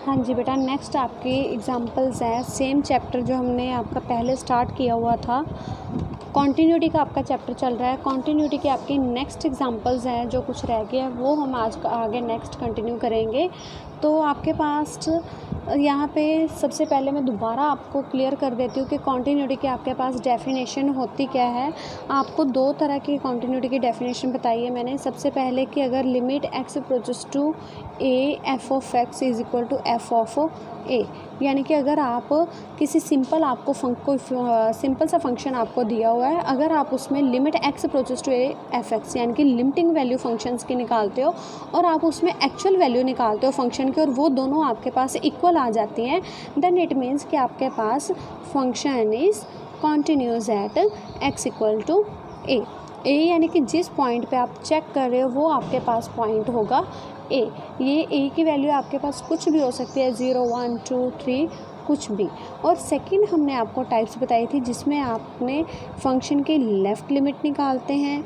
हाँ जी बेटा, नेक्स्ट आपके एग्जांपल्स हैं सेम चैप्टर जो हमने आपका पहले स्टार्ट किया हुआ था। कॉन्टीन्यूटी का आपका चैप्टर चल रहा है। कॉन्टीन्यूटी के आपके नेक्स्ट एग्जांपल्स हैं, जो कुछ रह गया है वो हम आज आगे नेक्स्ट कंटिन्यू करेंगे। तो आपके पास यहाँ पे सबसे पहले मैं दोबारा आपको क्लियर कर देती हूँ कि कॉन्टीन्यूटी की आपके पास डेफिनेशन होती क्या है। आपको दो तरह की कॉन्टीन्यूटी की डेफिनेशन बताई है मैंने। सबसे पहले कि अगर limit x approaches to a f of x is equal to f of a, यानी कि अगर आप किसी सिंपल सिंपल सा फंक्शन आपको दिया हुआ है, अगर आप उसमें limit x approaches to a f x यानी कि लिमिटिंग वैल्यू फंक्शंस की निकालते हो और आप उसमें एक्चुअल वैल्यू निकालते हो फंक्शन की और वो दोनों आपके पास इक्वल आ जाती हैं, देन इट मीन्स कि आपके पास function is continuous at x equal to a. यानी कि जिस पॉइंट पे आप चेक कर रहे हो वो आपके पास पॉइंट होगा ए। ये ए की वैल्यू आपके पास कुछ भी हो सकती है, 0 1 2 3 कुछ भी। और सेकंड हमने आपको टाइप्स बताई थी जिसमें आपने फंक्शन की लेफ़्ट लिमिट निकालते हैं,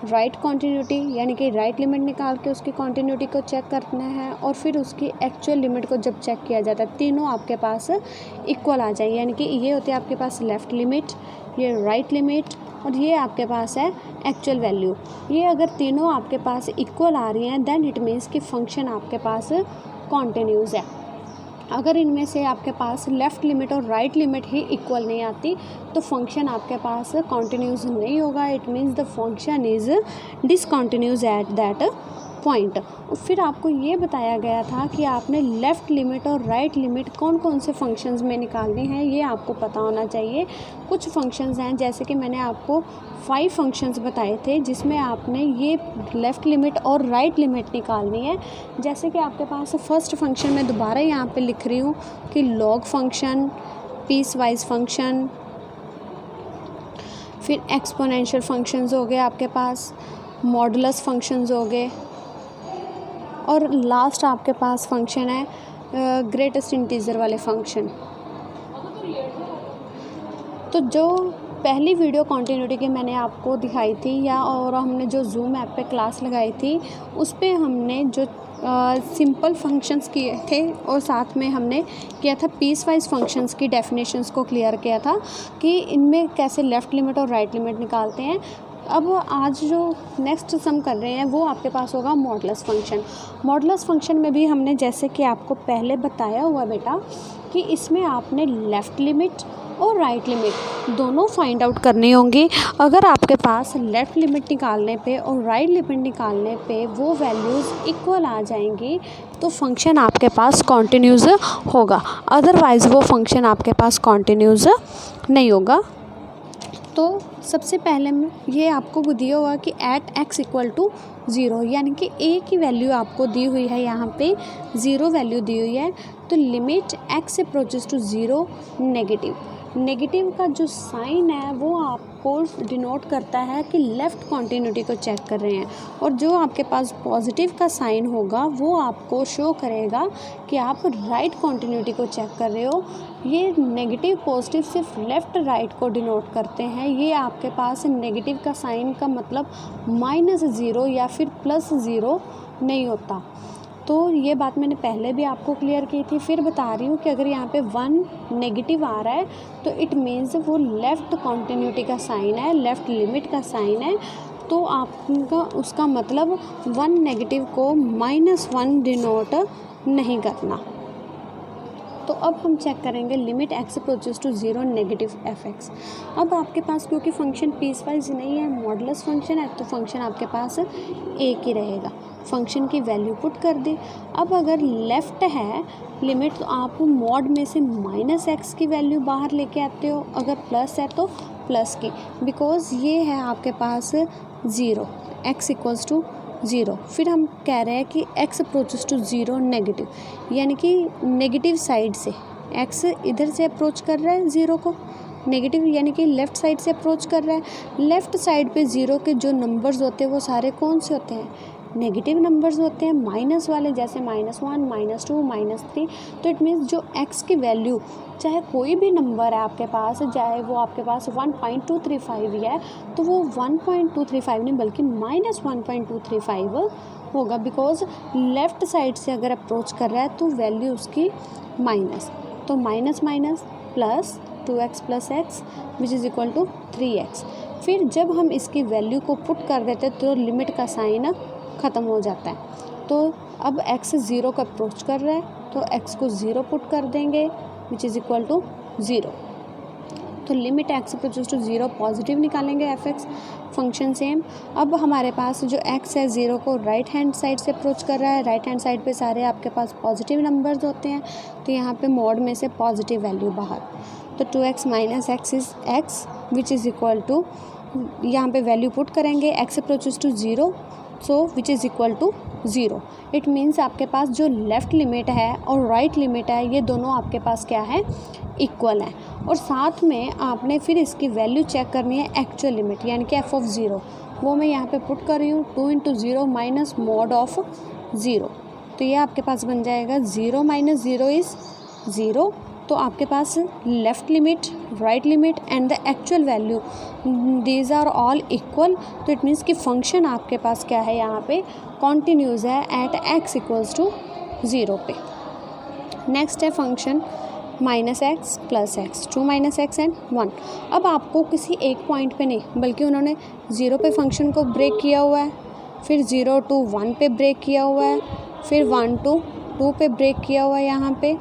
राइट कॉन्टीन्यूटी यानी कि राइट लिमिट निकाल के उसकी कॉन्टीन्यूटी को चेक करना है और फिर उसकी एक्चुअल लिमिट को जब चेक किया जाता है तीनों आपके पास इक्वल आ जाए। यानी कि ये होती है आपके पास लेफ़्ट लिमिट, ये राइट लिमिट और ये आपके पास है एक्चुअल वैल्यू। ये अगर तीनों आपके पास इक्वल आ रही हैं देन इट मीन्स कि फंक्शन आपके पास कॉन्टिन्यूस है। अगर इनमें से आपके पास लेफ़्ट लिमिट और राइट लिमिट ही इक्वल नहीं आती तो फंक्शन आपके पास कॉन्टिन्यूस नहीं होगा। It means the function is discontinuous at that point. फिर आपको ये बताया गया था कि आपने लेफ़्ट लिमिट और राइट लिमिट कौन कौन से फंक्शंस में निकालने हैं ये आपको पता होना चाहिए। कुछ फंक्शंस हैं जैसे कि मैंने आपको 5 फंक्शंस बताए थे जिसमें आपने ये लेफ़्ट लिमिट और राइट लिमिट निकालनी है। जैसे कि आपके पास फर्स्ट फंक्शन में दोबारा यहाँ पे लिख रही हूँ कि log function, piecewise function, फिर एक्सपोनेंशियल फंक्शंस हो गए आपके पास, मॉडुलस फंक्शंस हो गए और लास्ट आपके पास फंक्शन है ग्रेटेस्ट इंटीजर वाले फंक्शन। तो जो पहली वीडियो कॉन्टीन्यूटी की मैंने आपको दिखाई थी और हमने जो जूम ऐप पे क्लास लगाई थी उस पे हमने जो सिंपल फंक्शंस किए थे और साथ में हमने किया था पीस वाइज फंक्शंस की डेफिनेशंस को क्लियर किया था कि इनमें कैसे लेफ़्ट लिमिट और राइट लिमिट निकालते हैं। अब आज जो नेक्स्ट सम कर रहे हैं वो आपके पास होगा मॉडुलस फंक्शन। मॉडुलस फंक्शन में भी हमने जैसे कि आपको पहले बताया हुआ बेटा कि इसमें आपने लेफ़्ट लिमिट और राइट लिमिट दोनों फाइंड आउट करने होंगे। अगर आपके पास लेफ़्ट लिमिट निकालने पे और राइट लिमिट निकालने पे वो वैल्यूज़ इक्वल आ जाएंगी तो फंक्शन आपके पास कॉन्टिन्यूस होगा, अदरवाइज़ वो फंक्शन आपके पास कॉन्टिन्यूस नहीं होगा। तो सबसे पहले ये आपको दिया हुआ कि एट एक्स इक्वल टू 0 यानी कि ए की वैल्यू आपको दी हुई है, यहाँ पे 0 वैल्यू दी हुई है। तो limit x approaches to 0 negative का जो साइन है वो आपको डिनोट करता है कि लेफ़्ट कॉन्टीन्यूटी को चेक कर रहे हैं और जो आपके पास पॉजिटिव का साइन होगा वो आपको शो करेगा कि आप राइट कॉन्टीन्यूटी को चेक कर रहे हो। ये नेगेटिव पॉजिटिव सिर्फ लेफ़्ट राइट को डिनोट करते हैं। ये आपके पास नेगेटिव का साइन का मतलब -0 या फिर +0 नहीं होता। तो ये बात मैंने पहले भी आपको क्लियर की थी, फिर बता रही हूँ कि अगर यहाँ पे 1 नेगेटिव आ रहा है तो इट मीन्स वो लेफ़्ट कॉन्टीन्यूटी का साइन है, लेफ़्ट लिमिट का साइन है। तो आपका उसका मतलब 1 नेगेटिव को -1 डिनोट नहीं करना। तो अब हम चेक करेंगे limit x approaches to 0 negative f x. अब आपके पास क्योंकि फंक्शन पीस वाइज नहीं है, मॉडुलस फंक्शन है, तो फंक्शन आपके पास एक ही रहेगा। फंक्शन की वैल्यू पुट कर दी। अब अगर लेफ़्ट है लिमिट तो आप मॉड में से -x की वैल्यू बाहर लेके आते हो, अगर प्लस है तो प्लस की, बिकॉज़ ये है आपके पास 0 x इक्वल्स टू 0। फिर हम कह रहे हैं कि x अप्रोचेस टू 0 नेगेटिव यानी कि नेगेटिव साइड से x इधर से अप्रोच कर रहा है 0 को, नेगेटिव यानी कि लेफ़्ट साइड से अप्रोच कर रहा है। लेफ़्ट साइड पे 0 के जो नंबर्स होते हैं वो सारे कौन से होते हैं, नेगेटिव नंबर्स होते हैं, माइनस वाले, जैसे -1 -2 -3। तो इट मीन्स जो x की वैल्यू चाहे कोई भी नंबर है आपके पास, चाहे वो आपके पास 1.235 है तो वो 1.235 नहीं बल्कि -1.235 होगा, बिकॉज लेफ़्ट साइड से अगर अप्रोच कर रहा है तो वैल्यू उसकी माइनस, तो minus minus plus 2x plus x which is equal to 3x। फिर जब हम इसकी वैल्यू को पुट कर देते हैं तो लिमिट का साइन ख़त्म हो जाता है। तो अब x 0 का अप्रोच कर रहा है तो x को 0 पुट कर देंगे विच इज़ इक्वल टू 0। तो limit x approaches to 0 positive निकालेंगे fx फंक्शन सेम। अब हमारे पास जो x है 0 को राइट हैंड साइड से अप्रोच कर रहा है, राइट हैंड साइड पे सारे आपके पास पॉजिटिव नंबर्स होते हैं, तो यहाँ पे मॉड में से पॉजिटिव वैल्यू बाहर, तो 2x minus x is x which is equal to, यहाँ पे वैल्यू पुट करेंगे x approaches to 0 so which is equal to 0। It means आपके पास जो लेफ़्ट लिमिट है और राइट लिमिट है ये दोनों आपके पास क्या है, इक्वल है। और साथ में आपने फिर इसकी वैल्यू चेक करनी है एक्चुअल लिमिट यानी कि f ऑफ 0, वो मैं यहाँ पे पुट कर रही हूँ 2 इंटू 0 माइनस मॉड ऑफ 0, तो ये आपके पास बन जाएगा 0 माइनस 0 इज़ 0। तो आपके पास left limit, right limit and the actual value these are all equal, तो इट मीन्स कि फंक्शन आपके पास क्या है यहाँ पे कॉन्टिन्यूज़ है एट x इक्वल्स टू 0 पे। नेक्स्ट है function minus x plus x, 2 minus x and 1। अब आपको किसी एक पॉइंट पे नहीं बल्कि उन्होंने 0 पे फंक्शन को ब्रेक किया हुआ है, फिर 0 to 1 पे ब्रेक किया हुआ है, फिर 1 to 2 पे ब्रेक किया हुआ है यहाँ पे,